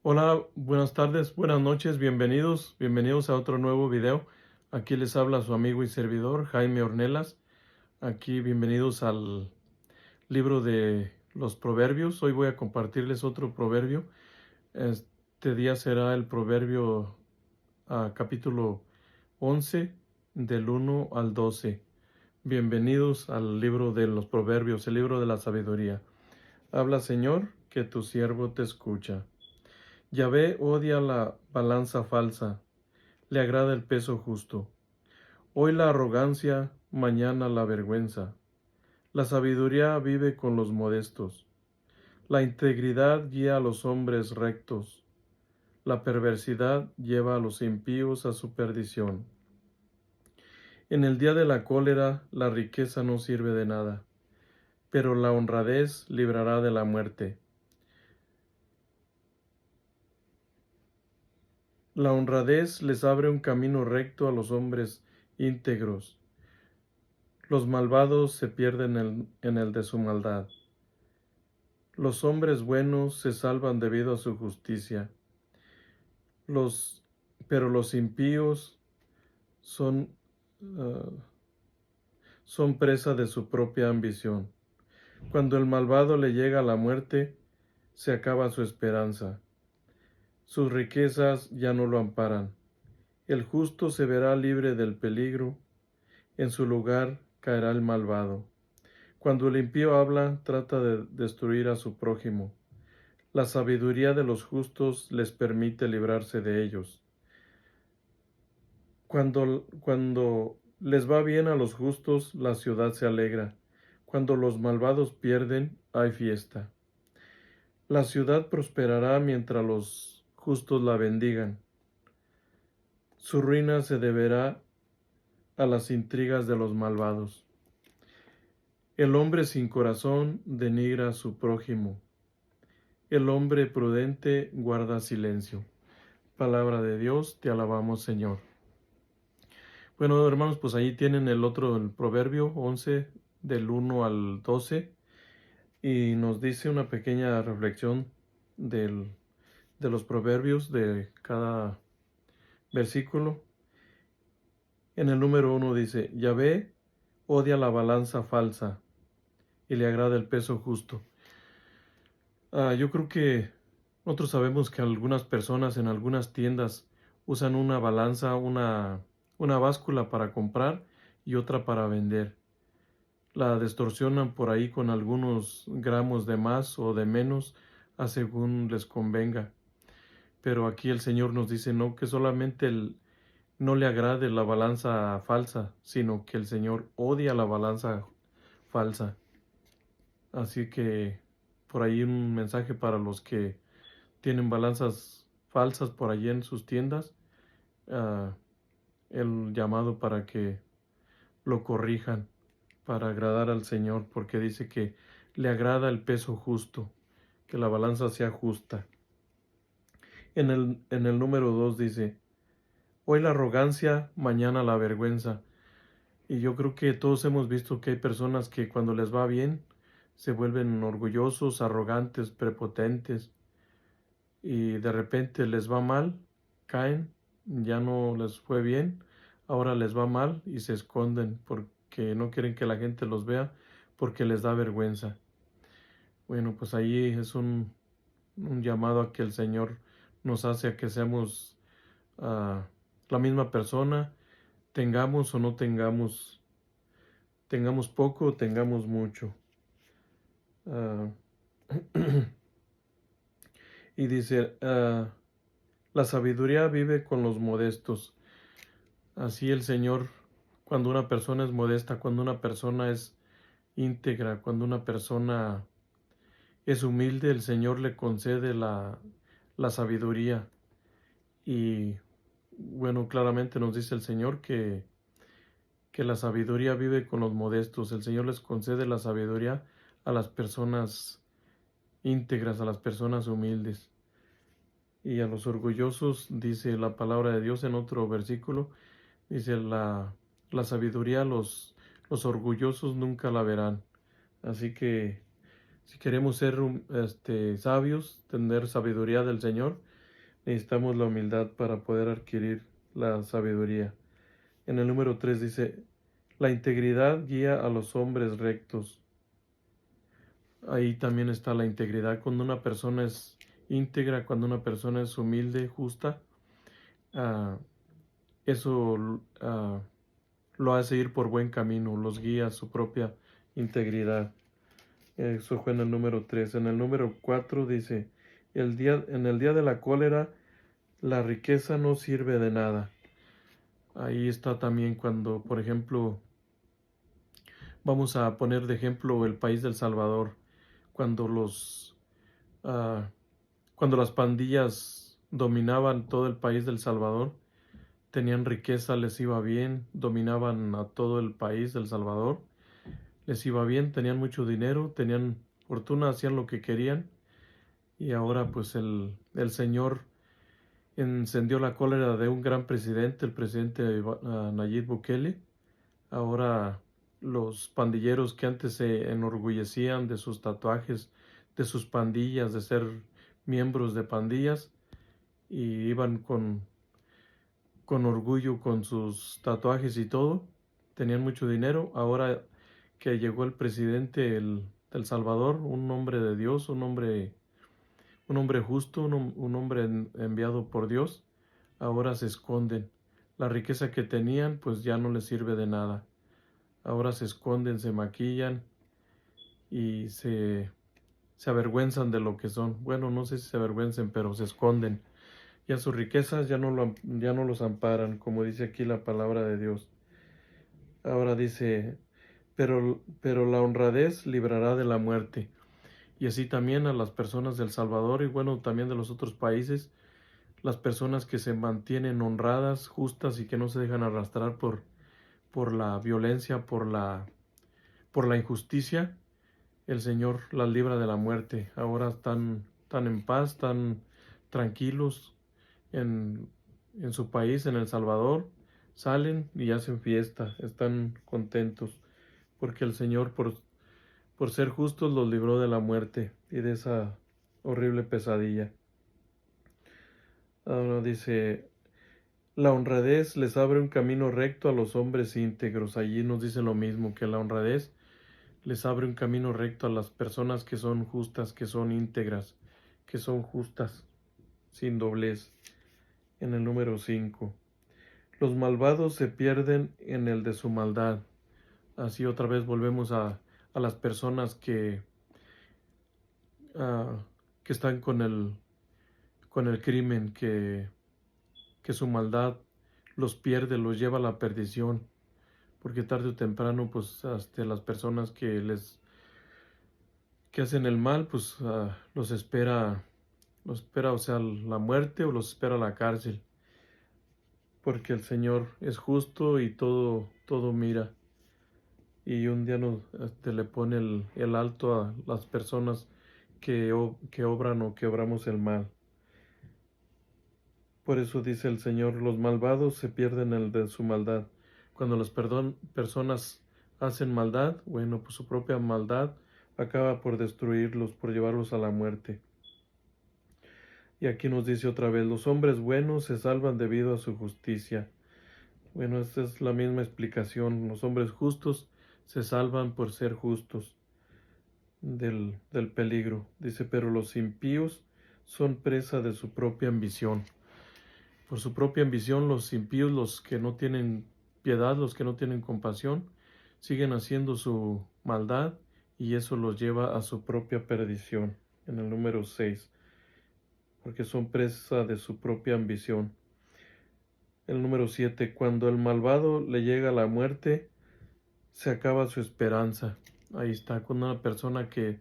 Hola, buenas tardes, buenas noches, bienvenidos a otro nuevo video. Aquí les habla su amigo y servidor Jaime Ornelas. Aquí bienvenidos al libro de los proverbios. Hoy voy a compartirles otro proverbio. Este día será el proverbio capítulo 11 del 1 al 12. Bienvenidos al libro de los proverbios, el libro de la sabiduría. Habla, Señor, que tu siervo te escucha. Yahvé odia la balanza falsa, le agrada el peso justo. Hoy la arrogancia, mañana la vergüenza. La sabiduría vive con los modestos. La integridad guía a los hombres rectos. La perversidad lleva a los impíos a su perdición. En el día de la cólera la riqueza no sirve de nada, pero la honradez librará de la muerte. La honradez les abre un camino recto a los hombres íntegros. Los malvados se pierden en el de su maldad. Los hombres buenos se salvan debido a su justicia. Pero los impíos son, ah, son presa de su propia ambición. Cuando el malvado le llega la muerte, se acaba su esperanza. Sus riquezas ya no lo amparan. El justo se verá libre del peligro. En su lugar caerá el malvado. Cuando el impío habla, trata de destruir a su prójimo. La sabiduría de los justos les permite librarse de ellos. Cuando les va bien a los justos, la ciudad se alegra. Cuando los malvados pierden, hay fiesta. La ciudad prosperará mientras los justos la bendigan. Su ruina se deberá a las intrigas de los malvados. El hombre sin corazón denigra a su prójimo. El hombre prudente guarda silencio. Palabra de Dios, te alabamos, Señor. Bueno, hermanos, pues ahí tienen el proverbio 11 del 1 al 12 y nos dice una pequeña reflexión de los proverbios de cada versículo. En el número 1 dice, Yahvé odia la balanza falsa y le agrada el peso justo. Yo creo que nosotros sabemos que algunas personas en algunas tiendas usan una balanza, una báscula para comprar y otra para vender. La distorsionan por ahí con algunos gramos de más o de menos a según les convenga. Pero aquí el Señor nos dice no, que solamente no le agrade la balanza falsa, sino que el Señor odia la balanza falsa. Así que por ahí un mensaje para los que tienen balanzas falsas por allí en sus tiendas, ah, el llamado para que lo corrijan, para agradar al Señor, porque dice que le agrada el peso justo, que la balanza sea justa. En el número 2 dice, hoy la arrogancia, mañana la vergüenza. Y yo creo que todos hemos visto que hay personas que cuando les va bien, se vuelven orgullosos, arrogantes, prepotentes, y de repente les va mal, caen, ya no les fue bien, ahora les va mal y se esconden porque no quieren que la gente los vea, porque les da vergüenza. Bueno, pues ahí es un llamado a que el Señor nos hace a que seamos la misma persona, tengamos o no tengamos, tengamos poco o tengamos mucho. Ah, y dice, la sabiduría vive con los modestos. Así el Señor, cuando una persona es modesta, cuando una persona es íntegra, cuando una persona es humilde, el Señor le concede la sabiduría. Y bueno, claramente nos dice el Señor que la sabiduría vive con los modestos. El Señor les concede la sabiduría a las personas íntegras, a las personas humildes. Y a los orgullosos, dice la palabra de Dios en otro versículo, dice la sabiduría, los orgullosos nunca la verán. Así que si queremos ser sabios, tener sabiduría del Señor, necesitamos la humildad para poder adquirir la sabiduría. En el número 3 dice, la integridad guía a los hombres rectos. Ahí también está la integridad. Cuando una persona es íntegra, cuando una persona es humilde, justa, eso lo hace ir por buen camino, los guía a su propia integridad. Eso fue en el número 3. En el número 4 dice, en el día de la cólera, la riqueza no sirve de nada. Ahí está también cuando, por ejemplo, vamos a poner de ejemplo el país del Salvador, cuando ah, cuando las pandillas dominaban todo el país del Salvador, tenían riqueza, les iba bien, dominaban a todo el país del Salvador, les iba bien, tenían mucho dinero, tenían fortuna, hacían lo que querían, y ahora pues el Señor encendió la cólera de un gran presidente, el presidente Nayib Bukele. Ahora los pandilleros que antes se enorgullecían de sus tatuajes, de sus pandillas, de ser miembros de pandillas, y iban con orgullo con sus tatuajes y todo, tenían mucho dinero. Ahora que llegó el presidente del Salvador, un hombre de Dios, un hombre justo, un hombre enviado por Dios, ahora se esconden. La riqueza que tenían pues ya no les sirve de nada. Ahora se esconden, se maquillan y se avergüenzan de lo que son. Bueno, no sé si se avergüencen, pero se esconden. Ya sus riquezas ya no los amparan, como dice aquí la palabra de Dios. Ahora dice, pero la honradez librará de la muerte. Y así también a las personas del Salvador y bueno, también de los otros países, las personas que se mantienen honradas, justas y que no se dejan arrastrar por la violencia, por la injusticia, el Señor las libra de la muerte. Ahora están en paz, están tranquilos en, en su país, en El Salvador, salen y hacen fiesta, están contentos, porque el Señor, por ser justos, los libró de la muerte y de esa horrible pesadilla. Ahora dice, la honradez les abre un camino recto a los hombres íntegros. Allí nos dice lo mismo, que la honradez les abre un camino recto a las personas que son justas, que son íntegras, que son justas, sin doblez. En el número 5. Los malvados se pierden en el de su maldad. Así otra vez volvemos a las personas que están con el crimen, que su maldad los pierde, los lleva a la perdición. Porque tarde o temprano, pues, hasta las personas que hacen el mal, pues, los espera, o sea, la muerte o los espera la cárcel. Porque el Señor es justo y todo mira. Y un día le pone el alto a las personas que obran o que obramos el mal. Por eso dice el Señor, los malvados se pierden en el de su maldad. Cuando las personas hacen maldad, bueno, pues su propia maldad acaba por destruirlos, por llevarlos a la muerte. Y aquí nos dice otra vez, los hombres buenos se salvan debido a su justicia. Bueno, esta es la misma explicación. Los hombres justos se salvan por ser justos del peligro. Dice, pero los impíos son presa de su propia ambición. Por su propia ambición, los impíos, los que no tienen piedad, los que no tienen compasión, siguen haciendo su maldad y eso los lleva a su propia perdición. En el número 6, porque son presa de su propia ambición. El número 7, cuando el malvado le llega la muerte, se acaba su esperanza. Ahí está, con una persona que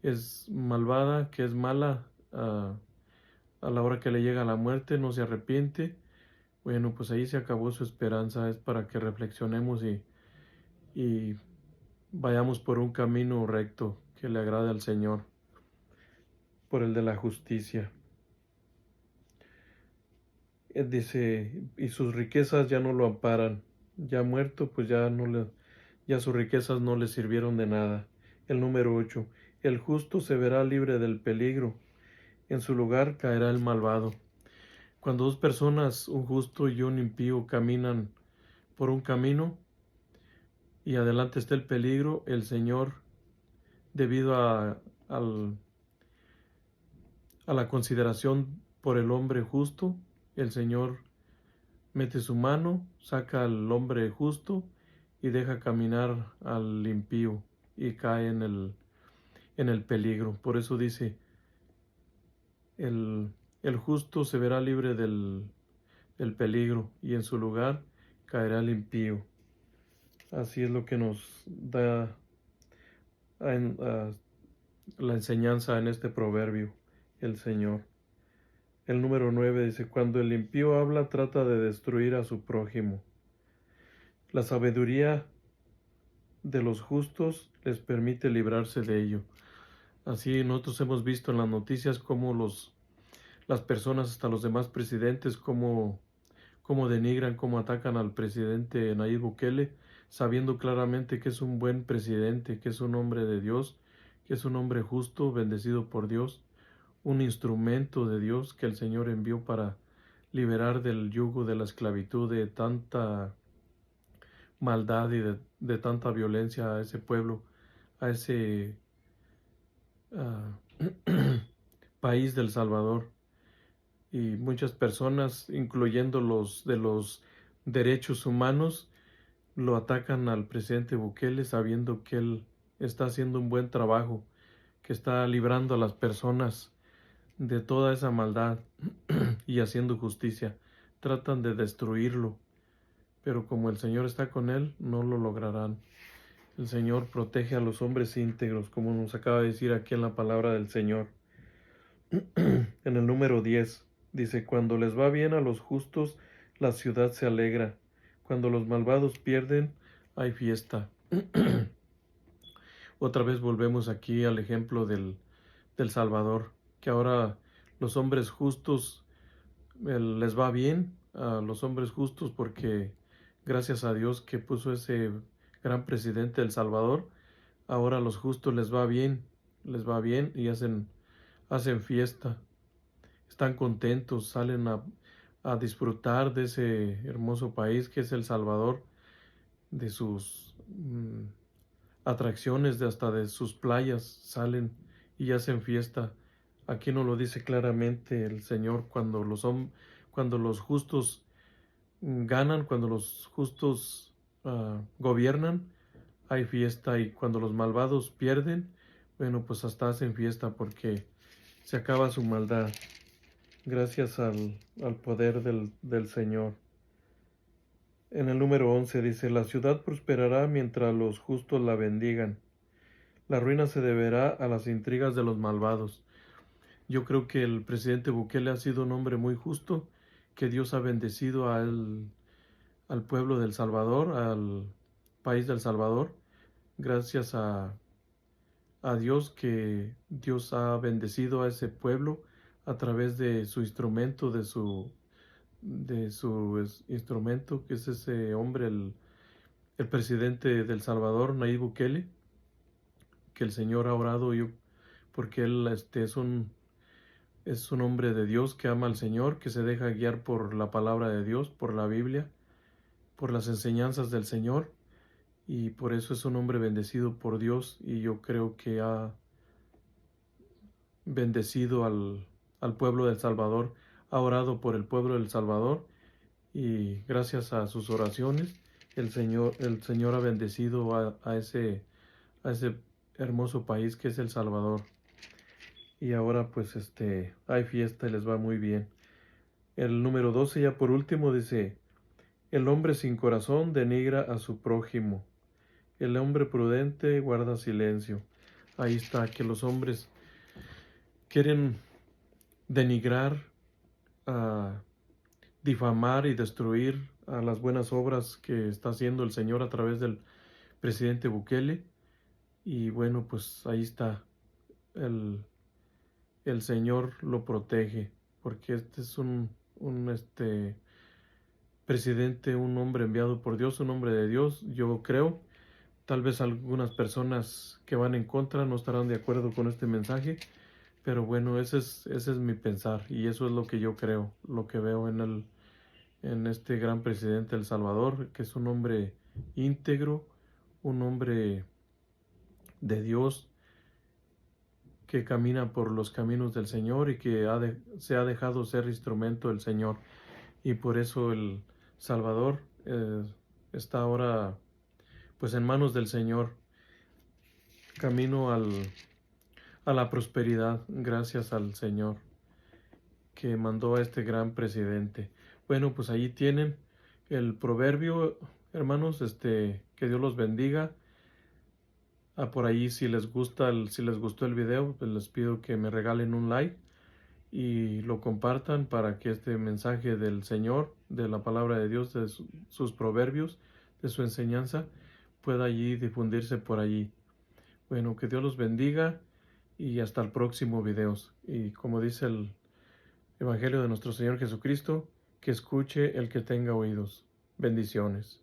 es malvada, que es mala, a la hora que le llega la muerte, no se arrepiente. Bueno, pues ahí se acabó su esperanza. Es para que reflexionemos y vayamos por un camino recto que le agrade al Señor, por el de la justicia. Dice, y sus riquezas ya no lo amparan. Ya muerto, pues ya sus riquezas no le sirvieron de nada. El número 8. El justo se verá libre del peligro. En su lugar caerá el malvado. Cuando dos personas, un justo y un impío, caminan por un camino y adelante está el peligro, el Señor, debido a la consideración por el hombre justo, el Señor mete su mano, saca al hombre justo y deja caminar al impío y cae en el peligro. Por eso dice, el, el justo se verá libre del peligro y en su lugar caerá el impío. Así es lo que nos da la enseñanza en este proverbio, el Señor. El número 9 dice, cuando el impío habla, trata de destruir a su prójimo. La sabiduría de los justos les permite librarse de ello. Así nosotros hemos visto en las noticias cómo las personas, hasta los demás presidentes, cómo denigran, cómo atacan al presidente Nayib Bukele, sabiendo claramente que es un buen presidente, que es un hombre de Dios, que es un hombre justo, bendecido por Dios, un instrumento de Dios que el Señor envió para liberar del yugo de la esclavitud, de tanta maldad y de tanta violencia a ese pueblo, a ese país del Salvador. Y muchas personas, incluyendo los de los derechos humanos, lo atacan al presidente Bukele sabiendo que él está haciendo un buen trabajo, que está librando a las personas de toda esa maldad y haciendo justicia. Tratan de destruirlo, pero como el Señor está con él, no lo lograrán. El Señor protege a los hombres íntegros, como nos acaba de decir aquí en la palabra del Señor. En el número 10 dice, cuando les va bien a los justos, la ciudad se alegra. Cuando los malvados pierden, hay fiesta. Otra vez volvemos aquí al ejemplo del Salvador, que ahora los hombres justos les va bien a los hombres justos porque gracias a Dios que puso ese gran presidente El Salvador, ahora a los justos les va bien y hacen fiesta, están contentos, salen a disfrutar de ese hermoso país que es El Salvador, de sus atracciones, hasta de sus playas, salen y hacen fiesta. Aquí nos lo dice claramente el Señor, cuando los justos ganan, cuando los justos gobiernan, hay fiesta, y cuando los malvados pierden, bueno, pues hasta hacen fiesta porque se acaba su maldad, gracias al poder del Señor. En el número 11 dice, la ciudad prosperará mientras los justos la bendigan. La ruina se deberá a las intrigas de los malvados. Yo creo que el presidente Bukele ha sido un hombre muy justo, que Dios ha bendecido al pueblo del Salvador, al país del Salvador, gracias a Dios, que Dios ha bendecido a ese pueblo a través de su instrumento, instrumento, que es ese hombre, el presidente del Salvador, Nayib Bukele, que el Señor ha orado porque él es un hombre de Dios que ama al Señor, que se deja guiar por la palabra de Dios, por la Biblia, por las enseñanzas del Señor, y por eso es un hombre bendecido por Dios, y yo creo que ha bendecido al pueblo del Salvador, ha orado por el pueblo del Salvador, y gracias a sus oraciones el Señor ha bendecido a ese hermoso país que es El Salvador. Y ahora pues hay fiesta y les va muy bien. El número 12, ya por último, dice, el hombre sin corazón denigra a su prójimo, el hombre prudente guarda silencio. Ahí está, que los hombres quieren denigrar, difamar y destruir a las buenas obras que está haciendo el Señor a través del presidente Bukele. Y bueno, pues ahí está, el Señor lo protege, porque este es un presidente, un hombre enviado por Dios, un hombre de Dios, yo creo. Tal vez algunas personas que van en contra no estarán de acuerdo con este mensaje, Pero bueno, ese es mi pensar y eso es lo que yo creo, lo que veo en este gran presidente de El Salvador, que es un hombre íntegro, un hombre de Dios que camina por los caminos del Señor y que se ha dejado ser instrumento del Señor. Y por eso El Salvador está ahora pues en manos del Señor, camino a la prosperidad, gracias al Señor que mandó a este gran presidente. Bueno, pues ahí tienen el proverbio, hermanos, que Dios los bendiga. Por ahí si les gustó el video, pues les pido que me regalen un like y lo compartan para que este mensaje del Señor, de la palabra de Dios, de sus proverbios, de su enseñanza, pueda allí difundirse por allí. Bueno, que Dios los bendiga y hasta el próximo video. Y como dice el Evangelio de nuestro Señor Jesucristo, que escuche el que tenga oídos. Bendiciones.